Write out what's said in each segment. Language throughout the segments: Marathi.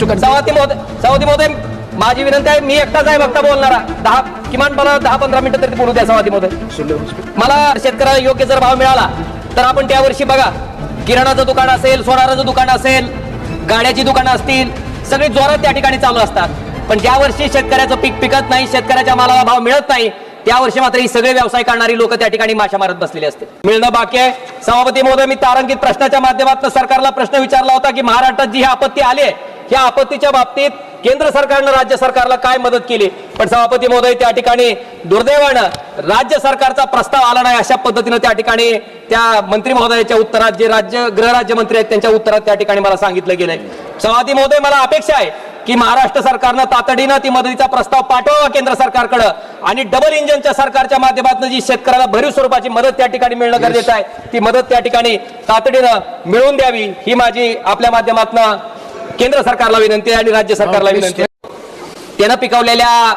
सभापती महोदय माझी विनंती आहे, मी एकटाच आहे वक्ता बोलणारा, किमान मला 10-15 मिनिटं तरी बोलू द्या. सभापती महोदय, मला शेतकऱ्याला योग्य जर भाव मिळाला तर आपण त्या वर्षी बघा, किराणाचं दुकान असेल, सोनाराचं दुकान असेल, गाड्याची दुकानं असतील, सगळी जोरात त्या ठिकाणी चालू असतात. पण ज्या वर्षी शेतकऱ्याचं पीक पिकत नाही, शेतकऱ्याच्या मालाला भाव मिळत नाही, त्या वर्षी मात्र ही सगळे व्यवसाय करणारी लोक त्या ठिकाणी माशा मारत बसलेले असते. मिळणं बाकी आहे. सभापती महोदय, मी तारांकित प्रश्नाच्या माध्यमातून सरकारला प्रश्न विचारला होता की महाराष्ट्रात जी ही आपत्ती आली आहे, या आपत्तीच्या बाबतीत केंद्र सरकारनं राज्य सरकारला काय मदत केली. पण सभापती महोदय, त्या ठिकाणी दुर्दैवानं राज्य सरकारचा प्रस्ताव आला नाही. अशा पद्धतीनं त्या ठिकाणी त्या मंत्री महोदयाच्या उत्तरात, जे गृहराज्यमंत्री आहेत त्यांच्या उत्तरात त्या ठिकाणी मला सांगितलं गेलंय. सभापती महोदय, मला अपेक्षा आहे की महाराष्ट्र सरकारनं तातडीनं ती मदतीचा प्रस्ताव पाठवावा केंद्र सरकारकडे, आणि डबल इंजिनच्या सरकारच्या माध्यमातून जी शेतकऱ्याला भरीव स्वरूपाची मदत त्या ठिकाणी मिळणं गरजेचं आहे, ती मदत त्या ठिकाणी तातडीनं मिळवून द्यावी, ही माझी आपल्या माध्यमातून केंद्र सरकारला विनंती आहे आणि राज्य सरकारला विनंती आहे. त्यानं पिकवलेल्या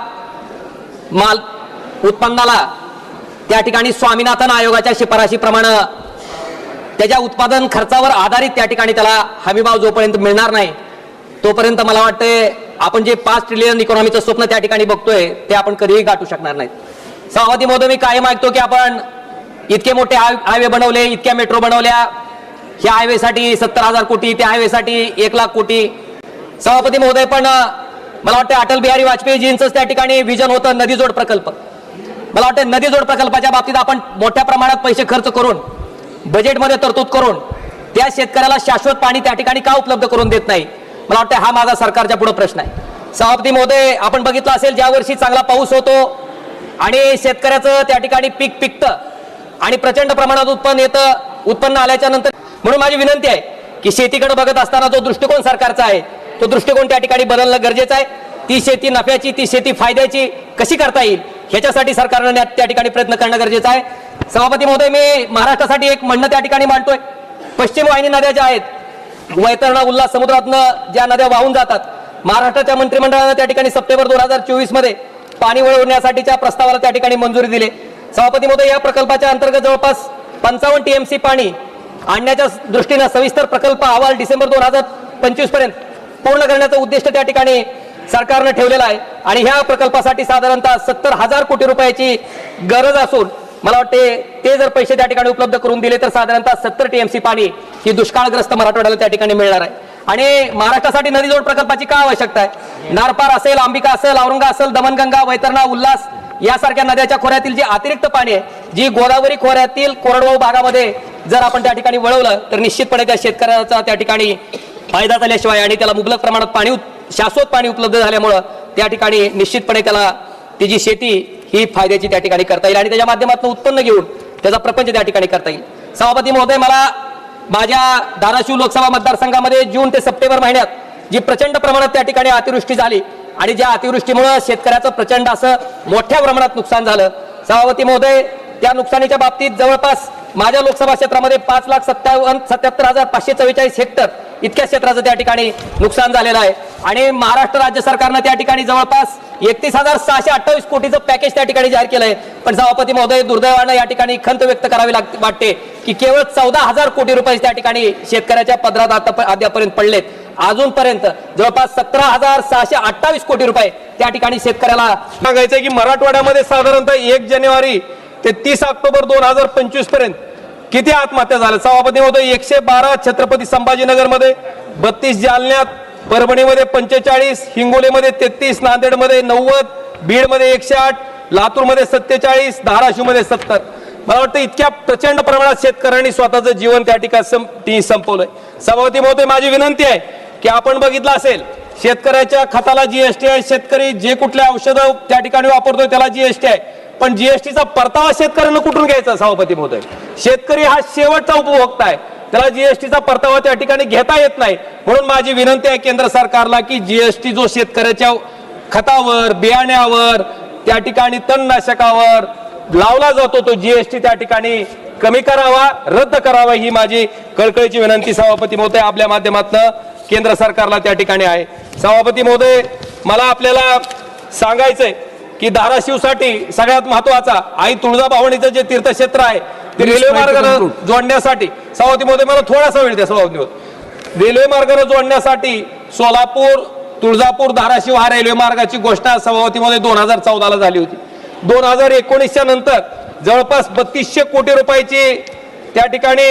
माल उत्पन्नाला त्या ठिकाणी स्वामीनाथन आयोगाच्या शिफारशीप्रमाणे त्याच्या उत्पादन खर्चावर आधारित त्या ठिकाणी त्याला हमीभाव जोपर्यंत मिळणार नाही तोपर्यंत मला वाटते आपण जे 5 ट्रिलियन इकॉनॉमीचं स्वप्न त्या ठिकाणी बघतोय ते आपण कधीही गाठू शकणार नाहीत. सभापती महोदय, मी कायम ऐकतो की आपण इतके मोठे हायवे बनवले, इतक्या मेट्रो बनवल्या, ह्या हायवेसाठी 70,000 कोटी, त्या हायवेसाठी 1,00,000 कोटी. सभापती महोदय, पण मला वाटतं अटल बिहारी वाजपेयीजींचं त्या ठिकाणी विजन होतं नदीजोड प्रकल्प. मला वाटतं नदीजोड प्रकल्पाच्या बाबतीत आपण मोठ्या प्रमाणात पैसे खर्च करून, बजेटमध्ये तरतूद करून त्या शेतकऱ्याला शाश्वत पाणी त्या ठिकाणी का उपलब्ध करून देत नाही. मला वाटतं हा माझा सरकारच्या पुढे प्रश्न आहे. सभापती महोदय, आपण बघितलं असेल, ज्या वर्षी चांगला पाऊस होतो आणि शेतकऱ्याचं त्या ठिकाणी पीक पिकतं आणि प्रचंड प्रमाणात उत्पन्न येतं, उत्पन्न आल्याच्या नंतर, म्हणून माझी विनंती आहे की शेतीकडे बघत असताना जो दृष्टिकोन सरकारचा आहे तो दृष्टिकोन त्या ठिकाणी बदलणं गरजेचं आहे. ती शेती नफ्याची, ती शेती फायद्याची कशी करता येईल ह्याच्यासाठी सरकारनं त्या ठिकाणी प्रयत्न करणं गरजेचं आहे. सभापती महोदय, मी महाराष्ट्रासाठी एक म्हणणं त्या ठिकाणी मांडतोय. पश्चिम वाहिनी नद्या ज्या आहेत, वैतरणा, उल्हास समुद्रातनं ज्या नद्या वाहून जातात, महाराष्ट्राच्या मंत्रिमंडळानं त्या ठिकाणी सप्टेंबर 2024 मध्ये पाणी वळवण्यासाठीच्या प्रस्तावाला त्या ठिकाणी मंजुरी दिली. सभापती महोदय, या प्रकल्पाच्या अंतर्गत जवळपास 55 TMC पाणी आणण्याच्या दृष्टीनं सविस्तर प्रकल्प अहवाल डिसेंबर 2025 पर्यंत पूर्ण करण्याचं उद्दिष्ट त्या ठिकाणी सरकारनं ठेवलेलं आहे. आणि ह्या प्रकल्पासाठी साधारणतः 70,000 कोटी रुपयाची गरज असून मला वाटते ते जर पैसे त्या ठिकाणी उपलब्ध करून दिले तर साधारणतः 70 TMC पाणी ही दुष्काळग्रस्त मराठवाड्याला त्या ठिकाणी मिळणार आहे. आणि महाराष्ट्रासाठी नदीजोड प्रकल्पाची का आवश्यकता आहे? नारपार असेल, अंबिका असेल, औरंगा असेल, दमणगंगा, वैतरणा, उल्हास यासारख्या नद्याच्या खोऱ्यातील जे अतिरिक्त पाणी आहे, जी गोदावरी खोऱ्यातील कोरडवाहू भागामध्ये जर आपण त्या ठिकाणी वळवलं तर निश्चितपणे त्या शेतकऱ्याचा त्या ठिकाणी फायदा झाल्याशिवाय आणि त्याला मुबलक प्रमाणात पाणी, शाश्वत पाणी उपलब्ध झाल्यामुळं त्या ठिकाणी निश्चितपणे त्याला ती जी शेती ही फायद्याची त्या ठिकाणी करता येईल आणि त्याच्या माध्यमातून उत्पन्न घेऊन त्याचा प्रपंच त्या ठिकाणी करता येईल. सभापती महोदय, मला माझ्या धाराशिव लोकसभा मतदारसंघामध्ये जून ते सप्टेंबर महिन्यात जी प्रचंड प्रमाणात त्या ठिकाणी अतिवृष्टी झाली आणि ज्या अतिवृष्टीमुळे शेतकऱ्याचं प्रचंड असं मोठ्या प्रमाणात नुकसान झालं. सभापती महोदय, त्या नुकसानीच्या बाबतीत जवळपास माझ्या लोकसभा क्षेत्रामध्ये 5,77,544 हेक्टर इतक्या क्षेत्राचं त्या ठिकाणी नुकसान झालेलं आहे. आणि महाराष्ट्र राज्य सरकारनं त्या ठिकाणी जवळपास 31,628 कोटीचं पॅकेज त्या ठिकाणी जाहीर केलंय. पण सभापती महोदय, दुर्दैवानं या ठिकाणी खंत व्यक्त करावी वाटते की केवळ 14,000 कोटी रुपये त्या ठिकाणी शेतकऱ्याच्या पदरात अद्यापर्यंत पडलेत. अजूनपर्यंत जवळपास 17,628 कोटी रुपये त्या ठिकाणी शेतकऱ्याला सांगायचंय की मराठवाड्यामध्ये साधारणतः 1 जानेवारी ते 30 ऑक्टोबर 2025 पर्यंत किती आत्महत्या झाल्या? सभापती महोदय, 112 छत्रपती संभाजीनगरमध्ये, 32 जालन्यात, परभणीमध्ये 45, हिंगोलीमध्ये 33, नांदेडमध्ये 90, बीडमध्ये 108, लातूरमध्ये 47, धाराशिवमध्ये 70. मला वाटतं इतक्या प्रचंड प्रमाणात शेतकऱ्यांनी स्वतःचं जीवन त्या ठिकाणी संपवलंय. सभापती महोदय, माझी विनंती आहे की आपण बघितलं असेल, शेतकऱ्याच्या खताला GST आहे, शेतकरी जे कुठल्या औषधं त्या ठिकाणी वापरतोय त्याला GST आहे, पण GSTचा परतावा शेतकऱ्यांना कुठून घ्यायचा? सभापती महोदय, शेतकरी हा शेवटचा उपभोक्ता आहे, त्याला GSTचा परतावा त्या ठिकाणी घेता येत नाही. म्हणून माझी विनंती आहे केंद्र सरकारला की GST जो शेतकऱ्याच्या खतावर, बियाण्यावर, त्या ठिकाणी तणनाशकावर लावला जातो तो GST त्या ठिकाणी कमी करावा, रद्द करावा, ही माझी कळकळीची विनंती सभापती महोदय आपल्या माध्यमातून केंद्र सरकारला त्या ठिकाणी आहे. सभापती महोदय, मला आपल्याला सांगायचंय की धाराशिवसाठी सगळ्यात महत्वाचा आई तुळजाभवानीचं जे तीर्थक्षेत्र आहे ते रेल्वे मार्गाने जोडण्यासाठी, सभापती महोदय मला थोडासा वेळ द्या. सभापती महोदय, रेल्वे मार्गाने जोडण्यासाठी सोलापूर तुळजापूर धाराशिव हा रेल्वे मार्गाची घोषणा सभापतीमध्ये 2014ला झाली होती. 2019च्या नंतर जवळपास 3200 कोटी रुपयाची त्या ठिकाणी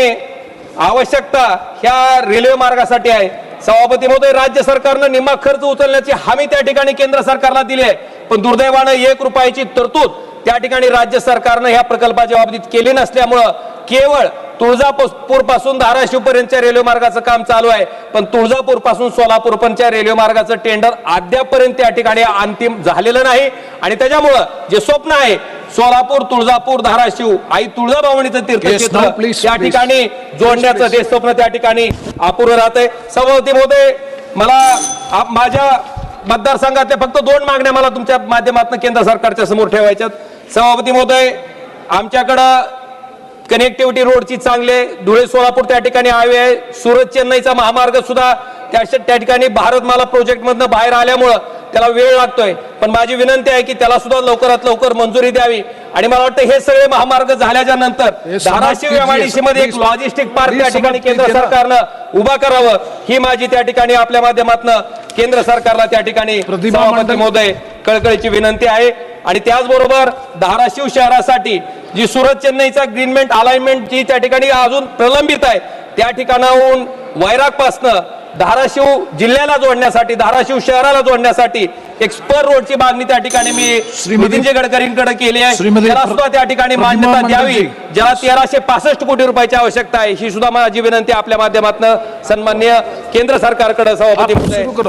आवश्यकता ह्या रेल्वे मार्गासाठी आहे. सभापती महोदय, राज्य सरकारनं निम्मा खर्च उचलण्याची हमी त्या ठिकाणी केंद्र सरकारला दिली आहे, पण दुर्दैवानं 1 रुपयाची तरतूद त्या ठिकाणी राज्य सरकारनं ह्या प्रकल्पाच्या बाबतीत केली नसल्यामुळं केवळ तुळजापूर पासून धाराशिव पर्यंतच्या रेल्वे मार्गाचं काम चालू आहे, पण तुळजापूर पासून सोलापूर पर्यंतच्या रेल्वे मार्गाचं टेंडर अद्यापर्यंत त्या ठिकाणी अंतिम झालेलं नाही. आणि त्याच्यामुळं जे स्वप्न आहे सोलापूर तुळजापूर धाराशिव आई तुळजाभवानीचं तीर्थक्षेत्र त्या ठिकाणी जोडण्याचं ते स्वप्न त्या ठिकाणी अपुरं राहतंय. सभापती महोदय, मला माझ्या मतदारसंघातल्या फक्त 2 मागण्या मला तुमच्या माध्यमातून केंद्र सरकारच्या समोर ठेवायच्यात. सभापती महोदय, आमच्याकडं कनेक्टिव्हिटी रोडची चांगले धुळे सोलापूर त्या ठिकाणी हायवे आहे. सुरत चेन्नईचा महामार्ग सुद्धा त्या ठिकाणी भारतमाला प्रोजेक्ट मधनं बाहेर आल्यामुळं त्याला वेळ लागतोय, पण माझी विनंती आहे की त्याला सुद्धा लवकरात लवकर मंजुरी द्यावी. आणि मला वाटतं हे सगळे महामार्ग झाल्याच्या नंतर धाराशिव MIDC मध्ये एक लॉजिस्टिक पार्क त्या ठिकाणी केंद्र सरकारनं उभा करावं, ही माझी त्या ठिकाणी आपल्या माध्यमातून केंद्र सरकारला त्या ठिकाणी सभापती महोदय कळकळीची विनंती आहे. आणि त्याचबरोबर धाराशिव शहरासाठी जी सुरत चेन्नईचा ग्रीनमेंट अलाइनमेंट जी त्या ठिकाणी अजून प्रलंबित आहे, त्या ठिकाणाहून वैरागपासनं धाराशिव जिल्ह्याला जोडण्यासाठी धाराशिव शहराला जोडण्यासाठी एक स्पर रोडची मागणी त्या ठिकाणी मी नितीनजी गडकरींकडे केली आहे. त्याला सुद्धा त्या ठिकाणी मान्यता द्यावी, ज्याला 1365 कोटी रुपयाची आवश्यकता आहे. ही सुद्धा माझी विनंती आपल्या माध्यमातून सन्माननीय केंद्र सरकारकडे सभापती महोदय